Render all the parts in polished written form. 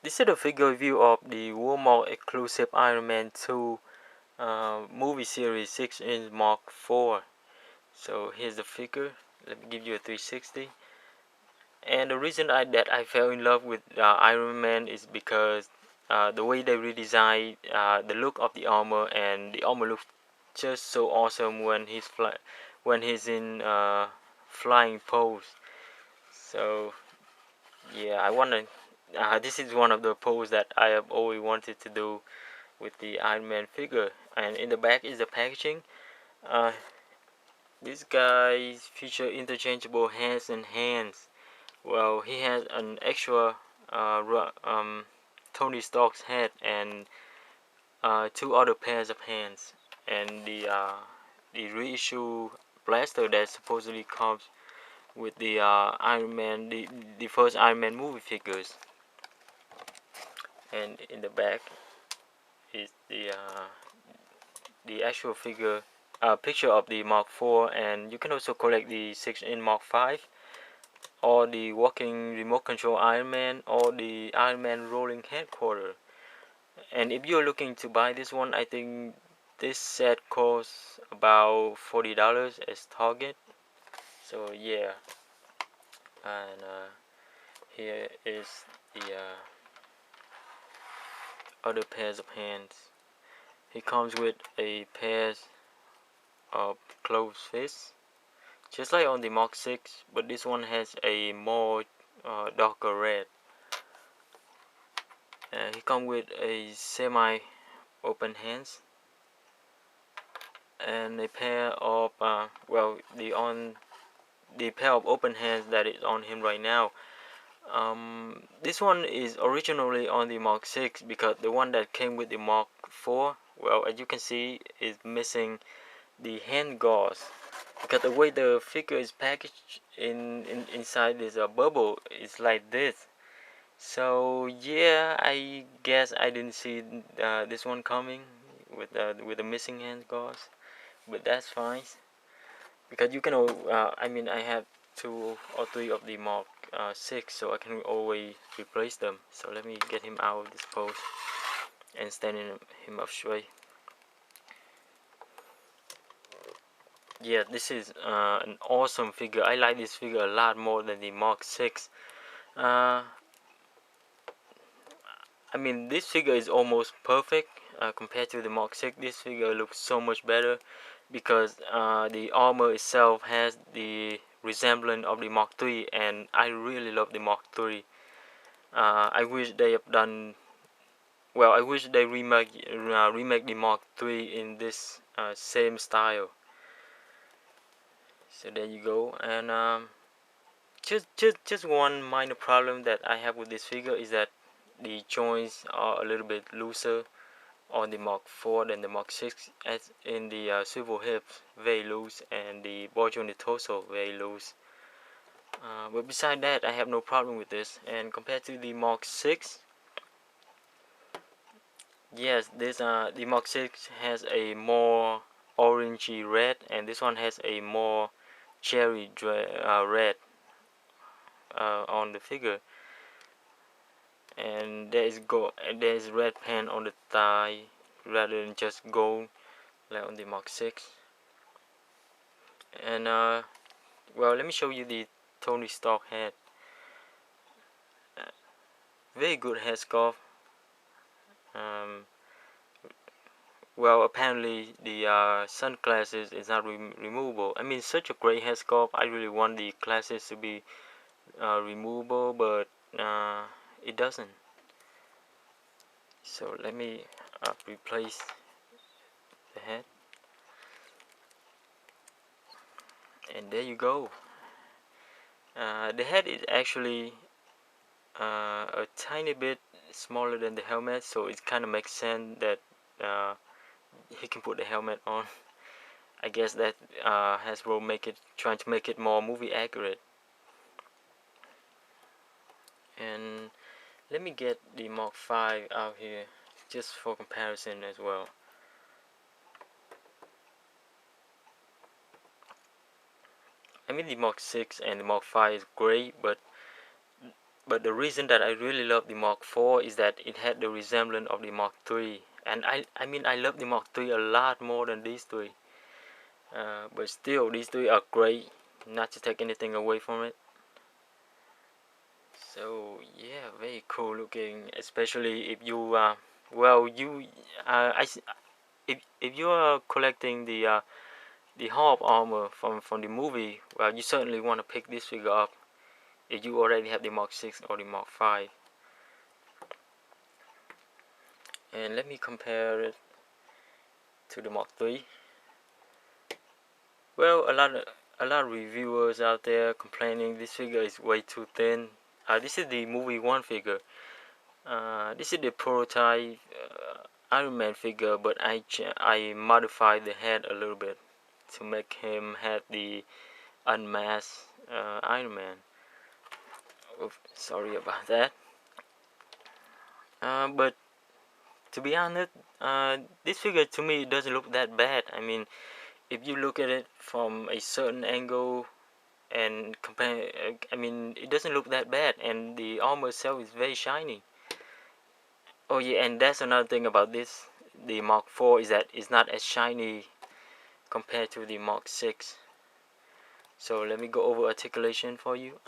This is a figure review of the Walmart exclusive Iron Man 2 movie series 6-inch Mark IV. So here's the figure. Let me give you a 360. And the reason that I fell in love with Iron Man is because the way they redesigned the look of the armor, and the armor looks just so awesome when he's in flying pose. So yeah, I wanna. This is one of the pose that I have always wanted to do with the Iron Man figure. And in the back is the packaging. Uh, this guy feature interchangeable hands and hands. Well, he has an extra Tony Stark's head and two other pairs of hands, and the reissue blaster that supposedly comes with the Iron Man, the first Iron Man movie figures. And in the back is the actual figure picture of the Mark IV, and you can also collect the 6-inch Mark V, or the walking remote control Iron Man, or the Iron Man rolling headquarters. And if you're looking to buy this one, I think this set costs about $40 as Target. So yeah, and here is the other pairs of hands. He comes with a pair of closed fists, just like on the Mark 6, but this one has a more darker red. He comes with a semi open hands and a pair of the pair of open hands that is on him right now. This one is originally on the Mark 6, because the one that came with the Mark 4, well, as you can see, is missing the hand gauze, because the way the figure is packaged inside this bubble is like this. So yeah, I guess I didn't see this one coming with the missing hand gauze, but that's fine, because you can I have 2 or 3 of the Mark 6, so I can always replace them. So let me get him out of this pose and stand him up straight. Yeah, this is an awesome figure. I like this figure a lot more than the Mark 6. uh, this figure is almost perfect compared to the Mark 6. This figure looks so much better because the armor itself has the resemblance of the Mark 3, and I really love the Mark 3. I wish they have done well. I wish they remake the Mark 3 in this same style. So there you go. And just one minor problem that I have with this figure is that the joints are a little bit looser on the Mark 4 than the Mark 6, as in the swivel hips very loose, and the ball joint in the torso very loose. But beside that, I have no problem with this. And compared to the Mark 6, yes, this the Mark 6 has a more orangey red, and this one has a more cherry red on the figure. And there is red paint on the thigh rather than just gold like on the Mark 6. And well, let me show you the Tony Stark head. Very good head sculpt. Well, apparently the sunglasses is not removable. Such a great head sculpt. I really want the glasses to be removable, but it doesn't. So let me replace the head, and there you go. The head is actually a tiny bit smaller than the helmet, so it kind of makes sense that he can put the helmet on. I guess that Hasbro trying to make it more movie accurate. And let me get the Mark V out here just for comparison as well. The Mark 6 and the Mark V is great, but But the reason that I really love the Mark IV is that it had the resemblance of the Mark III, and I mean I love the Mark III a lot more than these three. But still, these three are great. Not to take anything away from it. So yeah, very cool looking, especially if you well you if you are collecting the Hall of Armor from the movie, well, you certainly want to pick this figure up if you already have the Mark 6 or the Mark 5. And let me compare it to the Mark 3. Well, a lot of reviewers out there complaining this figure is way too thin. This is the movie 1 figure. This is the prototype Iron Man figure, but I modified the head a little bit to make him have the unmasked Iron Man. Oops, sorry about that. But to be honest, this figure to me doesn't look that bad. I mean, if you look at it from a certain angle and compare, I mean, it doesn't look that bad, and the armor itself is very shiny. Oh yeah, and that's another thing about this, the Mark IV, is that it's not as shiny compared to the Mark 6. So let me go over articulation for you.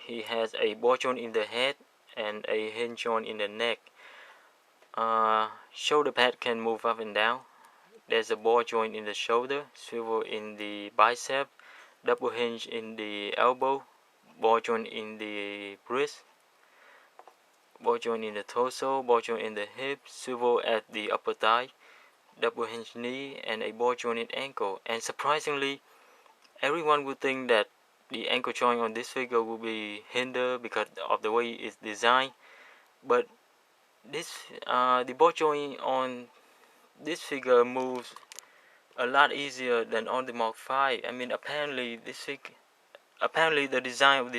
He has a ball joint in the head and a hinge joint in the neck. Shoulder pad can move up and down. There's a ball joint in the shoulder, swivel in the bicep, double hinge in the elbow, ball joint in the wrist, ball joint in the torso, ball joint in the hip, swivel at the upper thigh, double hinge knee, and a ball jointed ankle. And surprisingly, everyone would think that the ankle joint on this figure will be hindered because of the way it's designed, but the ball joint on this figure moves a lot easier than on the Mark 5. I mean, apparently the design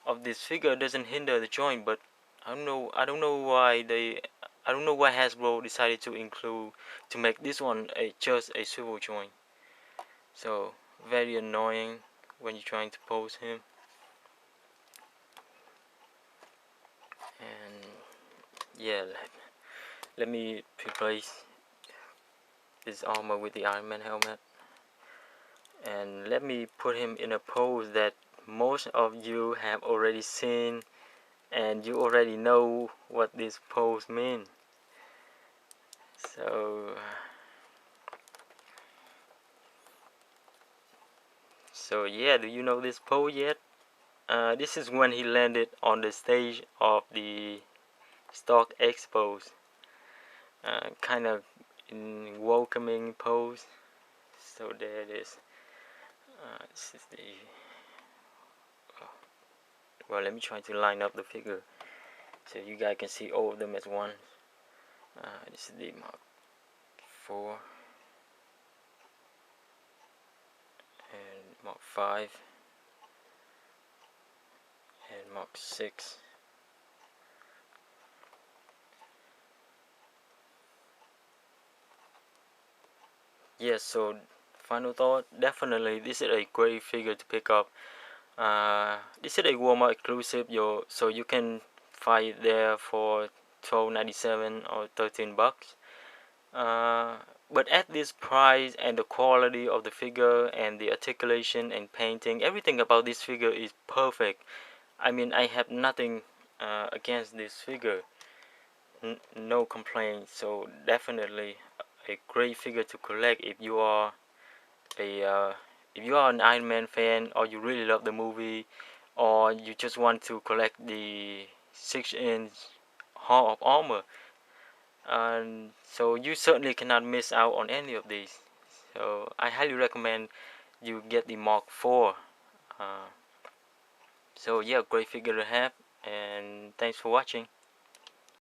of this figure doesn't hinder the joint, but I don't know why Hasbro decided to make this one just a swivel joint. So very annoying when you're trying to pose him. And yeah, let me replace his armor with the Iron Man helmet, and let me put him in a pose that most of you have already seen, and you already know what this pose means. So yeah, do you know this pose yet? This is when he landed on the stage of the Stock Expos, kind of in welcoming pose. So there it is. This is the well, let me try to line up the figure so you guys can see all of them as one. This is the Mark 4 and Mark 5 and Mark 6. Yes, so final thought, definitely this is a great figure to pick up. This is a Walmart exclusive, so you can find it there for $12.97 or $13. But at this price and the quality of the figure and the articulation and painting, everything about this figure is perfect. I mean, I have nothing against this figure, no complaints. So definitely a great figure to collect if you are an Iron Man fan, or you really love the movie, or you just want to collect the 6-inch Hall of Armor. And so you certainly cannot miss out on any of these. So I highly recommend you get the Mark IV. So yeah, great figure to have, and thanks for watching.